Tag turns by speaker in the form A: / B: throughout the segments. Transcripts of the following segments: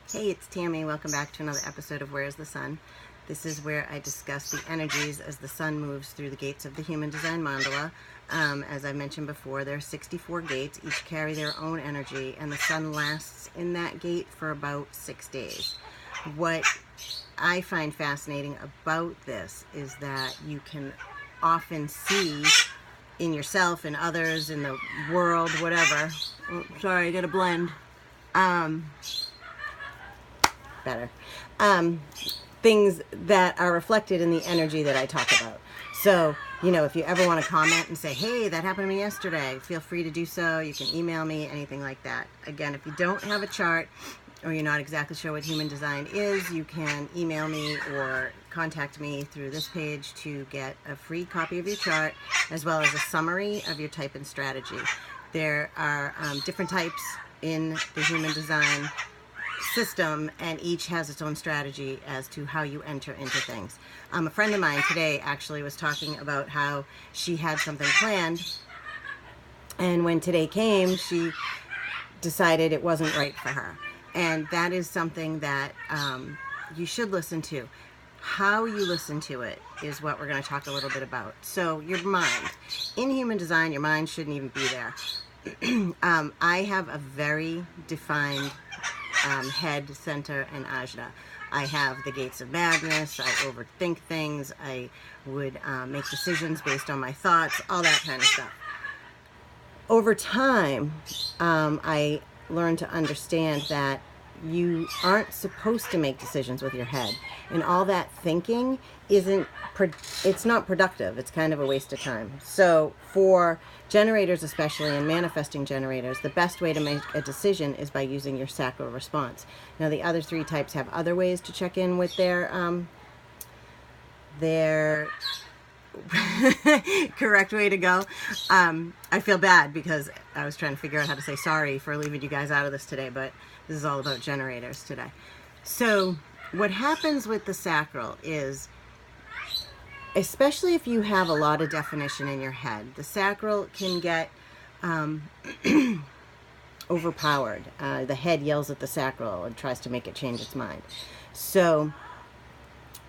A: Hey, it's Tammy. Welcome back to another episode of Where's the Sun? This is where I discuss the energies as the sun moves through the gates of the human design mandala. As I mentioned before, there are 64 gates. Each carry their own energy, and the sun lasts in that gate for about 6 days. What I find fascinating about this is that you can often see in yourself, in others, in the world, whatever. Oh, sorry, I got a blend. Better. Things that are reflected in the energy that I talk about. So, if you ever want to comment and say, hey, that happened to me yesterday, feel free to do so. You can email me, anything like that. Again, if you don't have a chart or you're not exactly sure what human design is, you can email me or contact me through this page to get a free copy of your chart, as well as a summary of your type and strategy. There are different types in the human design system, and each has its own strategy as to how you enter into things. A friend of mine today actually was talking about how she had something planned, and when today came, she decided it wasn't right for her. And that is something that you should listen to. How you listen to it is what we're going to talk a little bit about. So your mind. In human design, your mind shouldn't even be there. I have a very defined head, center, and ajna. I have the gates of madness. I overthink things. I would make decisions based on my thoughts, all that kind of stuff. Over time, I learned to understand that you aren't supposed to make decisions with your head, and all that thinking it's not productive. It's kind of a waste of time. So for generators especially, and manifesting generators, the best way to make a decision is by using your sacral response. Now the other three types have other ways to check in with their correct way to go. I feel bad because I was trying to figure out how to say sorry for leaving you guys out of this today, but this is all about generators today. So what happens with the sacral is, especially if you have a lot of definition in your head, the sacral can get overpowered. The head yells at the sacral and tries to make it change its mind. So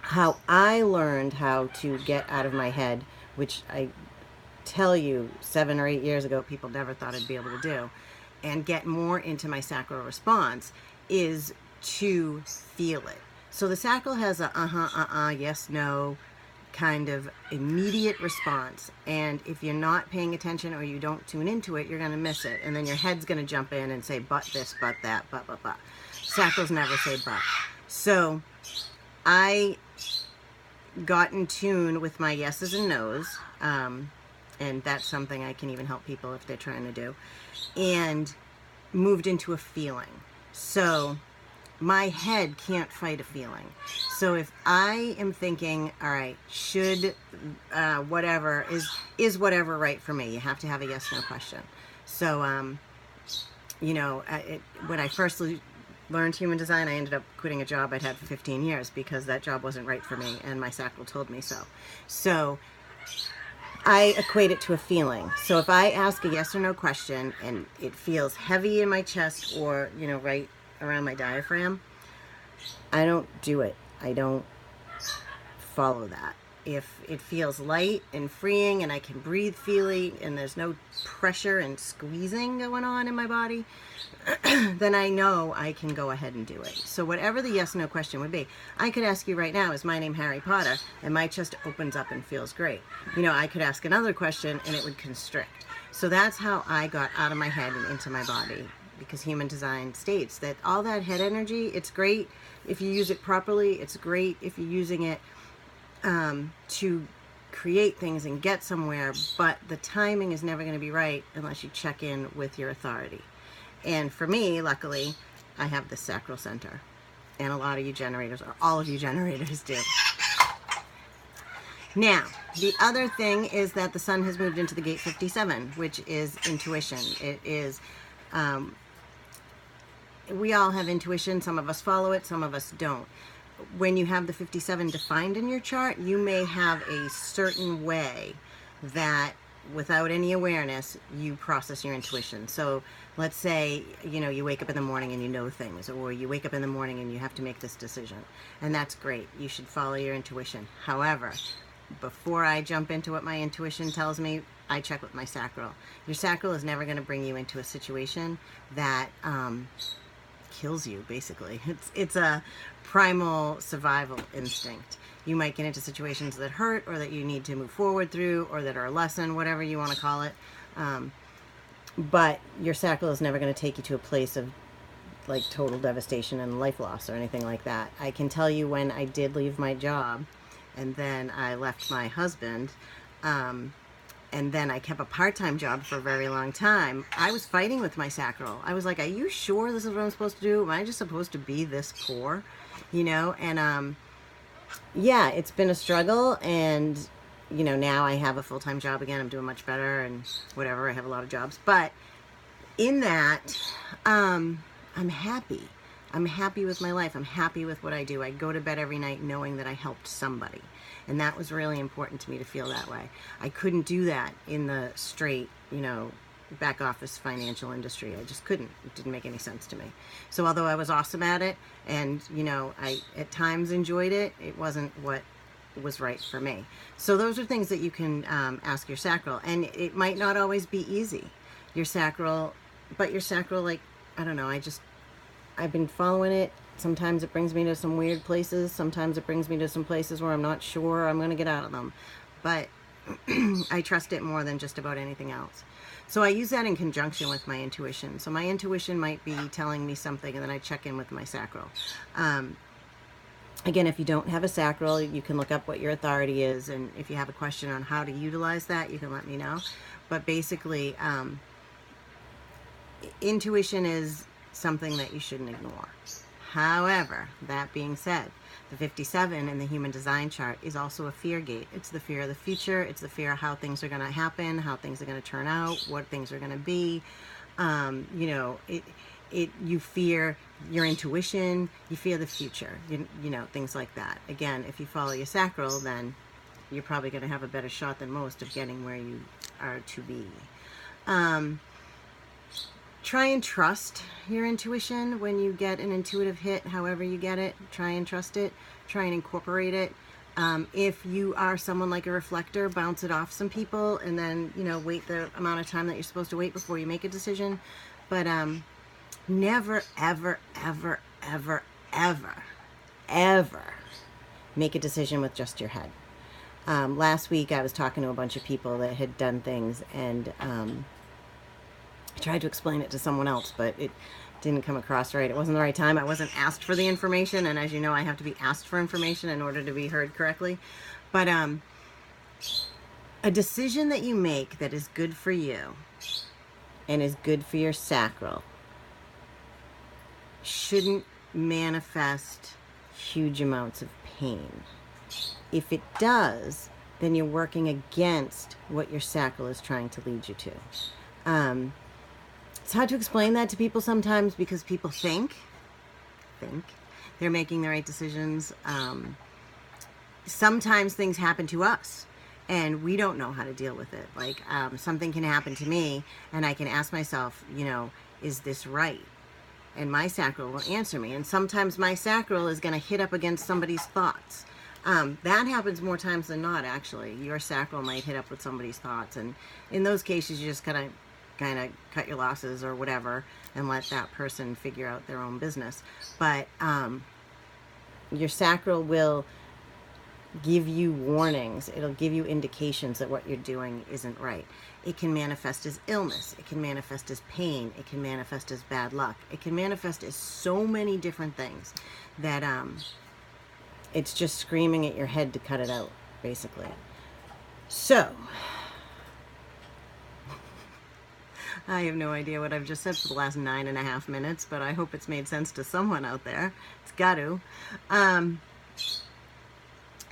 A: how I learned how to get out of my head, which I tell you 7 or 8 years ago people never thought I'd be able to do, and get more into my sacral response, is to feel it. So the sacral has a yes, no kind of immediate response, and if you're not paying attention or you don't tune into it, you're going to miss it, and then your head's going to jump in and say but this, but that, but. Sacrals never say but. So I got in tune with my yeses and nos, and that's something I can even help people if they're trying to do, and moved into a feeling. So my head can't fight a feeling. So if I am thinking, all right, should whatever is whatever right for me, you have to have a yes no question. So when I first learned human design, I ended up quitting a job I'd had for 15 years because that job wasn't right for me, and my sacral told me so. So I equate it to a feeling. So if I ask a yes or no question and it feels heavy in my chest or, right around my diaphragm, I don't do it. I don't follow that. If it feels light and freeing and I can breathe freely and there's no pressure and squeezing going on in my body, then I know I can go ahead and do it. So whatever the yes no question would be, I could ask you right now, is my name Harry Potter? And my chest opens up and feels great. I could ask another question and it would constrict. So that's how I got out of my head and into my body, because human design states that all that head energy, it's great if you use it properly. It's great if you're using it to create things and get somewhere, but the timing is never going to be right unless you check in with your authority. And for me, luckily, I have the sacral center, and a lot of you generators, or all of you generators, do. Now, the other thing is that the sun has moved into the gate 57, which is intuition. It is, we all have intuition. Some of us follow it, some of us don't. When you have the 57 defined in your chart, you may have a certain way that without any awareness, you process your intuition. So let's say, you wake up in the morning and you know things, or you wake up in the morning and you have to make this decision. And that's great. You should follow your intuition. However, before I jump into what my intuition tells me, I check with my sacral. Your sacral is never going to bring you into a situation that kills you, basically. It's a primal survival instinct. You might get into situations that hurt, or that you need to move forward through, or that are a lesson, whatever you want to call it. But your sacral is never going to take you to a place of like total devastation and life loss or anything like that. I can tell you when I did leave my job, and then I left my husband, and then I kept a part-time job for a very long time, I was fighting with my sacral. I was like, are you sure this is what I'm supposed to do? Am I just supposed to be this poor? And yeah, it's been a struggle, and now I have a full-time job again. I'm doing much better and whatever. I have a lot of jobs. But in that, I'm happy. I'm happy with my life. I'm happy with what I do. I go to bed every night knowing that I helped somebody. And that was really important to me to feel that way. I couldn't do that in the straight, back office financial industry. I just couldn't. It didn't make any sense to me. So although I was awesome at it, and, I at times enjoyed it, it wasn't what was right for me. So those are things that you can ask your sacral. And it might not always be easy. Your sacral, like, I don't know, I've been following it. Sometimes it brings me to some weird places. Sometimes it brings me to some places where I'm not sure I'm going to get out of them. But I trust it more than just about anything else. So I use that in conjunction with my intuition. So my intuition might be telling me something, and then I check in with my sacral. Again, if you don't have a sacral, you can look up what your authority is. And if you have a question on how to utilize that, you can let me know. But basically, intuition is something that you shouldn't ignore. However, that being said, the 57 in the human design chart is also a fear gate. It's the fear of the future. It's the fear of how things are going to happen, how things are going to turn out, what things are going to be. You fear your intuition. You fear the future. Things like that. Again, if you follow your sacral, then you're probably going to have a better shot than most of getting where you are to be. Try and trust your intuition when you get an intuitive hit, however you get it. Try and trust it. Try and incorporate it. If you are someone like a reflector, bounce it off some people, and then, wait the amount of time that you're supposed to wait before you make a decision. But never, ever, ever, ever, ever, ever make a decision with just your head. Last week I was talking to a bunch of people that had done things, and I tried to explain it to someone else, but it didn't come across right. It wasn't the right time. I wasn't asked for the information, and as you know, I have to be asked for information in order to be heard correctly. But a decision that you make that is good for you and is good for your sacral shouldn't manifest huge amounts of pain. If it does, then you're working against what your sacral is trying to lead you to. It's hard to explain that to people sometimes, because people think they're making the right decisions. Sometimes things happen to us and we don't know how to deal with it. Like something can happen to me and I can ask myself, is this right? And my sacral will answer me. And sometimes my sacral is going to hit up against somebody's thoughts. That happens more times than not, actually. Your sacral might hit up with somebody's thoughts. And in those cases, you just kind of cut your losses or whatever and let that person figure out their own business. But your sacral will give you warnings. It'll give you indications that what you're doing isn't right. It can manifest as illness. It can manifest as pain. It can manifest as bad luck. It can manifest as so many different things that it's just screaming at your head to cut it out, basically. So I have no idea what I've just said for the last 9.5 minutes, but I hope it's made sense to someone out there. It's got to.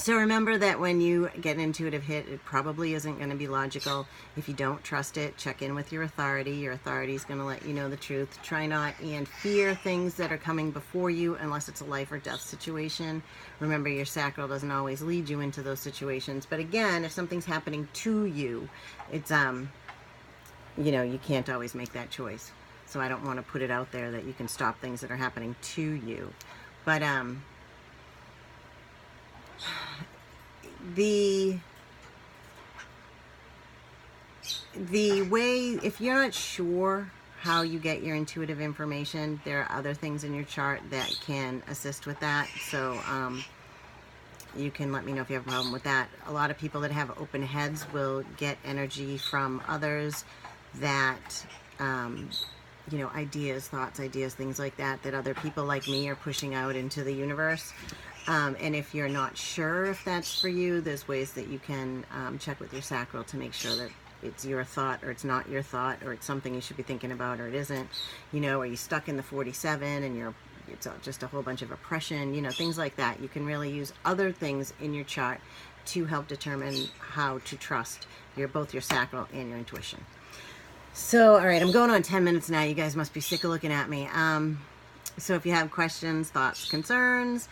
A: So remember that when you get an intuitive hit, it probably isn't going to be logical. If you don't trust it, check in with your authority. Your authority is going to let you know the truth. Try not and fear things that are coming before you unless it's a life or death situation. Remember, your sacral doesn't always lead you into those situations. But again, if something's happening to you, it's, you know, you can't always make that choice. So I don't want to put it out there that you can stop things that are happening to you. But, the way, if you're not sure how you get your intuitive information, there are other things in your chart that can assist with that. So you can let me know if you have a problem with that. A lot of people that have open heads will get energy from others that, you know, ideas, thoughts, ideas, things like that, that other people like me are pushing out into the universe. And if you're not sure if that's for you, there's ways that you can check with your sacral to make sure that it's your thought or it's not your thought, or it's something you should be thinking about or it isn't. You know, are you stuck in the 47 and it's just a whole bunch of oppression, you know, things like that. You can really use other things in your chart to help determine how to trust both your sacral and your intuition. So, all right, I'm going on 10 minutes now. You guys must be sick of looking at me. So if you have questions, thoughts, concerns,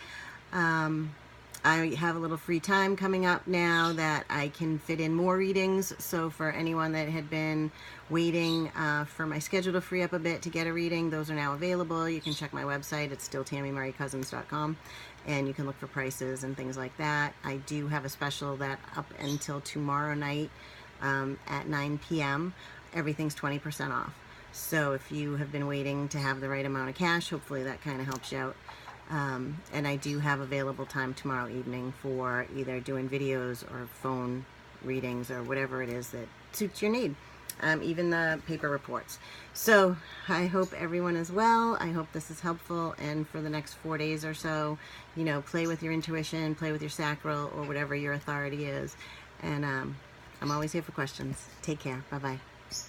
A: I have a little free time coming up now that I can fit in more readings. So for anyone that had been waiting for my schedule to free up a bit to get a reading, those are now available. You can check my website. It's still TammyMurrayCousins.com, and you can look for prices and things like that. I do have a special that up until tomorrow night at 9 p.m. Everything's 20% off. So if you have been waiting to have the right amount of cash, hopefully that kind of helps you out. And I do have available time tomorrow evening for either doing videos or phone readings or whatever it is that suits your need, even the paper reports. So I hope everyone is well. I hope this is helpful, and for the next 4 days or so, you know, play with your intuition, play with your sacral, or whatever your authority is. And I'm always here for questions. Take care. Bye-bye.